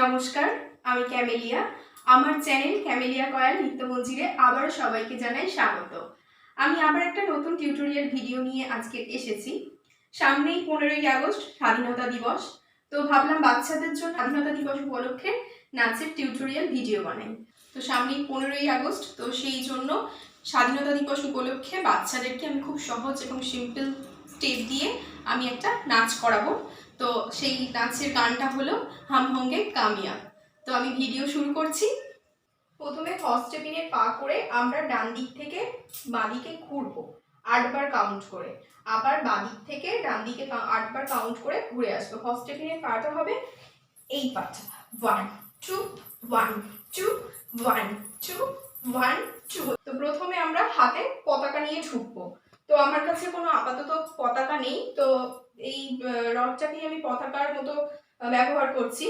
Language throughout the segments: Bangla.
নমস্কার, আমি ক্যামেলিয়া। আমার চ্যানেল ক্যামেলিয়া কয়াল নিত্য মঞ্জিরে আবার সবাইকে জানাই স্বাগত। আমি আবার একটা নতুন টিউটোরিয়াল ভিডিও নিয়ে আজকে এসেছি। সামনেই 15ই আগস্ট স্বাধীনতা দিবস, তো ভাবলাম বাচ্চাদের জন্য স্বাধীনতা দিবস উপলক্ষে নাচের টিউটোরিয়াল ভিডিও বানাই। তো সামনেই 15ই আগস্ট, তো সেই জন্য স্বাধীনতা দিবস উপলক্ষে বাচ্চাদেরকে আমি খুব সহজ এবং সিম্পল স্টেপ দিয়ে আমি একটা নাচ করাবো। তো সেই নাচের গানটা হলো হাম হোঙ্গে কামিয়াব। তো আমি ভিডিও শুরু করছি। প্রথমে ফার্স্ট স্টেপিনে পা করে আমরা ডান দিক থেকে বাঁ দিকে ঘুরবো 8 বার কাউন্ট করে, আবার বাঁ দিক থেকে ডান দিকে 8 বার কাউন্ট করে ঘুরে আসবো। ফার্স্ট স্টেপিনের পাটা হবে এই পাটা 1 2 1 2 1 2 1 2। তো প্রথমে আমরা হাতে পতাকা নিয়ে ঢুকবো। তো আমার কাছে কোনো আপাতত পতাকা নেই, তো এই রডটাকেই আমি পতাকার মতো ব্যবহার করছি।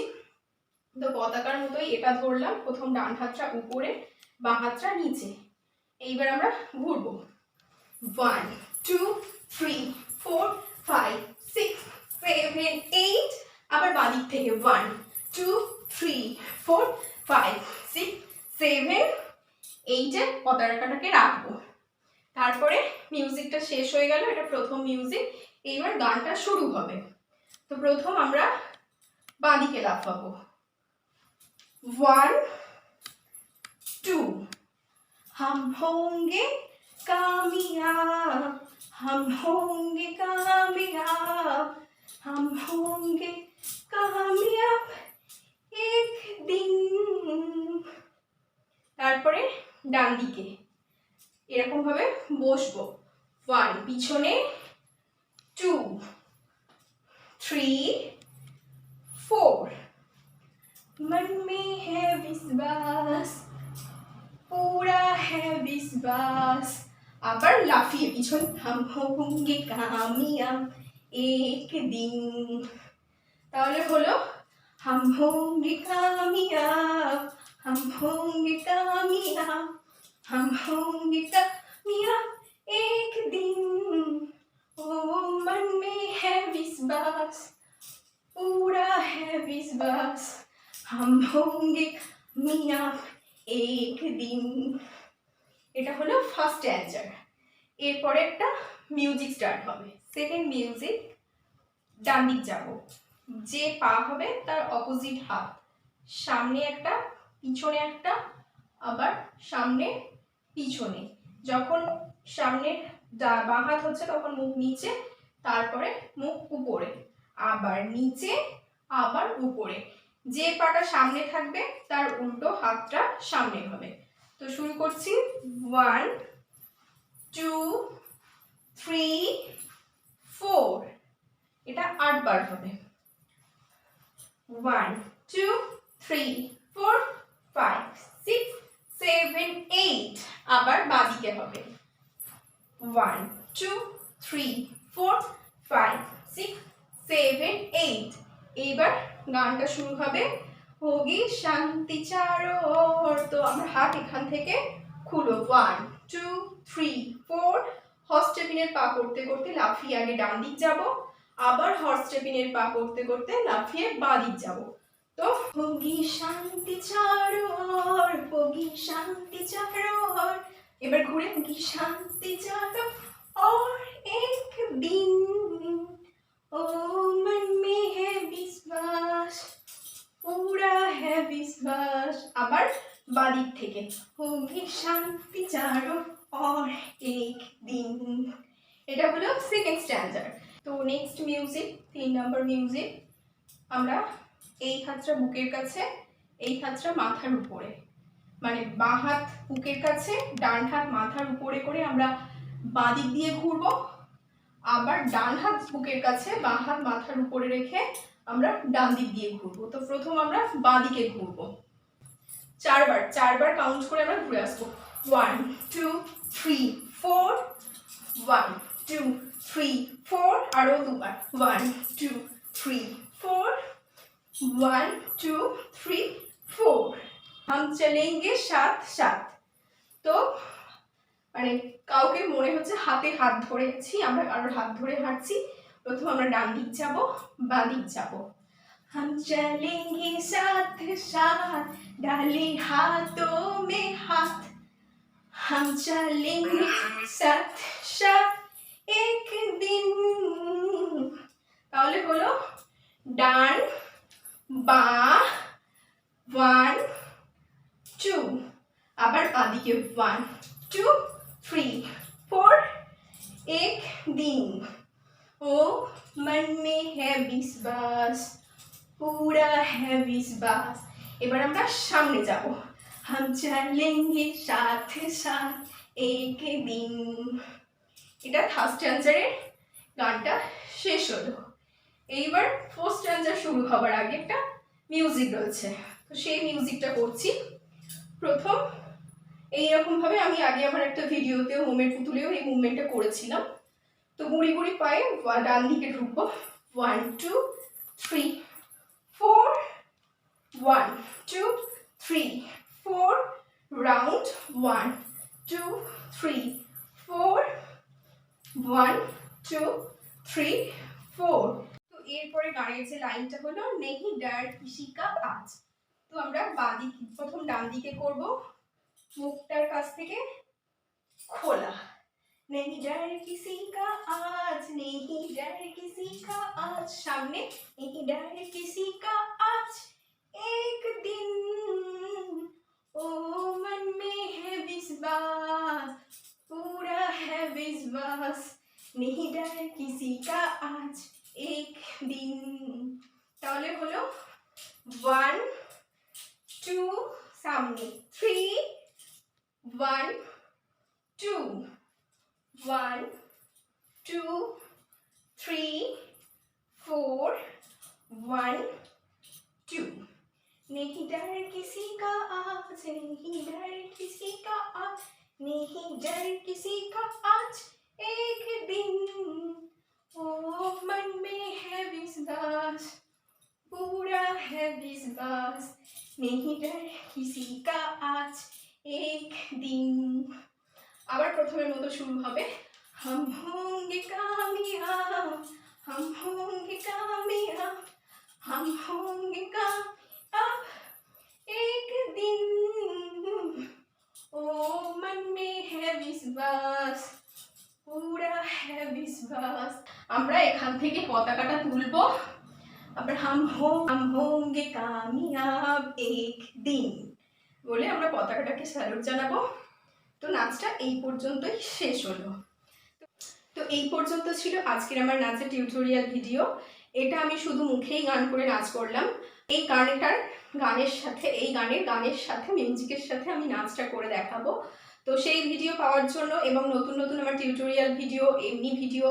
তো পতাকার মতোই এটা ধরলাম, প্রথম ডান হাতটা উপরে বাঁ হাতটা নিচে। এইবার আমরা ঘুরবো 1 2 3 4 5 6 7 8। আবার বাঁ দিক থেকে 1 2 3 4 5 6 7 8 এ পতাকাটাকে রাখবো। তারপরে মিউজিকটা শেষ হয়ে গেল, এটা প্রথম মিউজিক। এইবার গানটা শুরু হবে। তো প্রথম আমরা বাঁ দিকে লাফাবো 1 2। हम होंगे कामयाब, हम होंगे कामयाब, हम होंगे कामयाब एक दिन। তারপরে ডান দিকে এরকম ভাবে বসবো 1 পিছনে 2 3 4। मन में है विश्वास, पूरा है विश्वास। আবার লাফিয়ে পিছন हम होंगे कामयाब एक दिन। তাহলে হলো हम होंगे कामयाब, हम होंगे कामयाब, हम होंगे कामयाब एक दिन। ओ मन में है विश्वास, पूरा है विश्वास, हम होंगे कामयाब एक दिन। এটা হলো ফার্স্ট অ্যানসার। এরপরে একটা মিউজিক স্টার্ট হবে। সেকেন্ড মিউজিক, ডান দিক যাব, যে পা হবে তার অপোজিট হাত, সামনে একটা পিছনে একটা, আবার সামনে পিছনে। যখন সামনে বাঁ হাত হচ্ছে তখন মুখ নিচে, তারপরে মুখ উপরে, আবার নিচে, আবার উপরে। যে পাটা সামনে থাকবে তার উল্টো হাতটা সামনে হবে। তো শুরু করছি 1 2 3 4। এটা 8 বার হবে 1 2 3 4 5 6 7 8। আবার বাঁ দিকে হবে 1 2 3 4 5 6 7 8। এইবার গানটা শুরু হবে হোগি শান্তি চারো ওর। তো আমরা হাত এখান থেকে খুলো 1 2 3 4। হর্স স্টেপিনের পা করতে করতে লাফিয়ে আগে ডান দিক যাব, আবার হর্স স্টেপিনের পা করতে করতে লাফিয়ে বাঁ দিক যাব। তো হোগি শান্তি চারো ওর, হোগি শান্তি চারো ওর। এবার ঘুরে হোগি শান্তি চারো और एक दिन, ओ मन में है विश्वास, पूरा है विश्वास। আবার বাঁ দিক থেকে होगी शांति चारों और एक दिन। এটা হলো সেকেন্ড স্ট্যান্ডার্ড। তো নেক্সট মিউজিক, 3 নম্বর মিউজিক, আমরা এই হাতটা বুকের কাছে, এই হাতটা মাথার উপরে, মানে বাঁ হাত বুকের কাছে, ডান হাত মাথার উপরে করে আমরা বাঁ দিক দিয়ে ঘুরবো। আবার ডান হাত বুকের কাছে, বাঁ হাত মাথার উপরে রেখে আমরা ডান দিক দিয়ে ঘুরবো। তো প্রথম আমরা বাঁ দিকে ঘুরবো 4 বার কাউন্ট করে আমরা ঘুরে আসবো 1 2 3 4 1 2 3 4। আরো দুবার 1 2 3 4 1 2 3 4। हम चलेंगे साथ साथ। তো মানে কাউকে মনে হচ্ছে হাতে হাত ধরেছি, আমরা কারোর হাত ধরে হাঁটছি। প্রথম আমরা ডান দিক যাব, বাঁ দিক যাব। हम चलेंगे साथ साथ डाले हाथों में हाथ हम चलेंगे साथ साथ एक दिन তাহলে হলো ডান বাঁ 1 2 আবার বাদিকে 1 2 3 4 एक दिन ओ मन में है विश्वास पूरा है विश्वास এবার আমরা সামনে যাব हम चलेंगे साथ साथ एक दिन এটা থার্ড স্ট্যান্জারের গানটা শেষ হলো এইবার ফোর্থ স্ট্যান্জার শুরু হবার আগে একটা মিউজিক রয়েছে তো সেই মিউজিকটা করছি প্রথম এইরকম ভাবে আমি আগে আমার একটা ভিডিওতেও মোমের পুতুলেও এই মুভমেন্টটা করেছিলাম তো গুড়ি গুড়ি পায়ে ডান দিকে ঢুকবো 1 2 3 4 1 2 3 4 রাউন্ড 1 2 3 4 1 2 3 4 তো এরপরে গানের যে লাইনটা হলো নেহি ডার কিসি কা আজ তো আমরা বাদিকে প্রথম ডান দিকে করব মুখটার কাছ থেকে খোলা नहीं डर किसी का आज नहीं डर किसी का आज सामने नहीं डर किसी का आज एक दिन ओ मन में है विश्वास पूरा है विश्वास नहीं डर किसी का आज एक दिन তাহলে হলো 1 2 সামনে 3 1 2 1 2 3 4 1 2 नहीं डर किसी का आज नहीं डर किसी का आज नहीं डर किसी का आज एक दिन ओ मन में है विश्वास पूरा है विश्वास नहीं डर किसी का आज एक दिन আবার প্রথমের মতো শুরু হবে हम होंगे कामयाब हम होंगे कामयाब हम होंगे कामयाब एक दिन ओ मन में है विश्वास पूरा है विश्वास আমরা এখান থেকে পতাকাটা তুলবো আবার हम होंगे कामयाब एक दिन বলে আমরা পতাকাটাকে স্যালুট জানাবো তো নাচটা এই পর্যন্তই শেষ হলো তো এই পর্যন্ত ছিল আজকের আমার নাচের টিউটোরিয়াল ভিডিও এটা আমি শুধু মুখেই গান করে নাচ করলাম এই গানের সাথে মিউজিকের সাথে আমি নাচটা করে দেখাবো তো সেই ভিডিও পাওয়ার জন্য এবং নতুন নতুন আমার টিউটোরিয়াল ভিডিও এমনি ভিডিও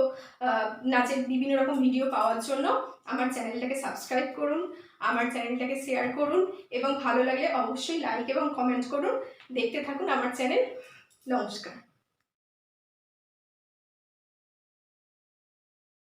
নাচের বিভিন্ন রকম ভিডিও পাওয়ার জন্য আমার চ্যানেলটাকে সাবস্ক্রাইব করুন আমার চ্যানেলটাকে শেয়ার করুন এবং ভালো লাগলে অবশ্যই লাইক এবং কমেন্ট করুন দেখতে থাকুন আমার চ্যানেল নমস্কার।